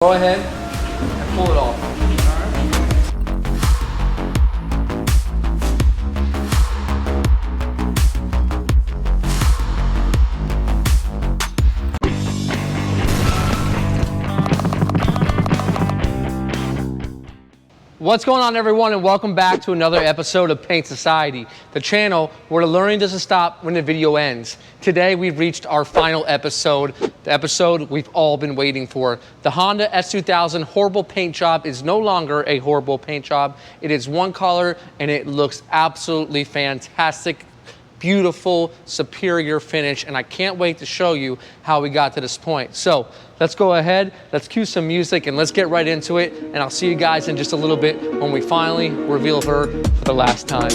Go ahead and pull it off. What's going on, everyone, and welcome back to another episode of Paint Society, the channel where the learning doesn't stop when the video ends. Today we've reached our final episode, the episode we've all been waiting for. The Honda S2000 horrible paint job is no longer a horrible paint job. It is one color and it looks absolutely fantastic. Beautiful, superior finish, and I can't wait to show you how we got to this point. So let's go ahead, let's cue some music, and let's get right into it, and I'll see you guys in just a little bit when we finally reveal her for the last time.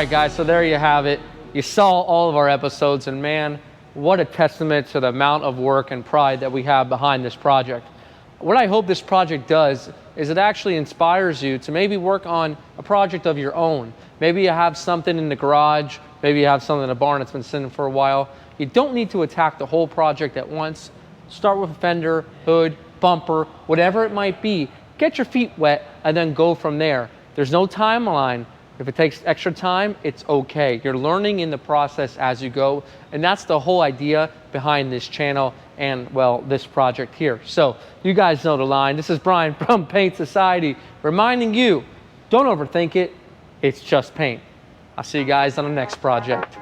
right, guys, so there you have it. You saw all of our episodes, and man, what a testament to the amount of work and pride that we have behind this project. What I hope this project does is it actually inspires you to maybe work on a project of your own. Maybe you have something in the garage, maybe you have something in the barn that's been sitting for a while. You don't need to attack the whole project at once. Start with a fender, hood, bumper, whatever it might be. Get your feet wet and then go from there. There's no timeline. If it takes extra time, it's okay. You're learning in the process as you go, and that's the whole idea behind this channel and, well, this project here. So you guys know the line. This is Brian from Paint Society reminding you, don't overthink it. It's just paint. I'll see you guys on the next project.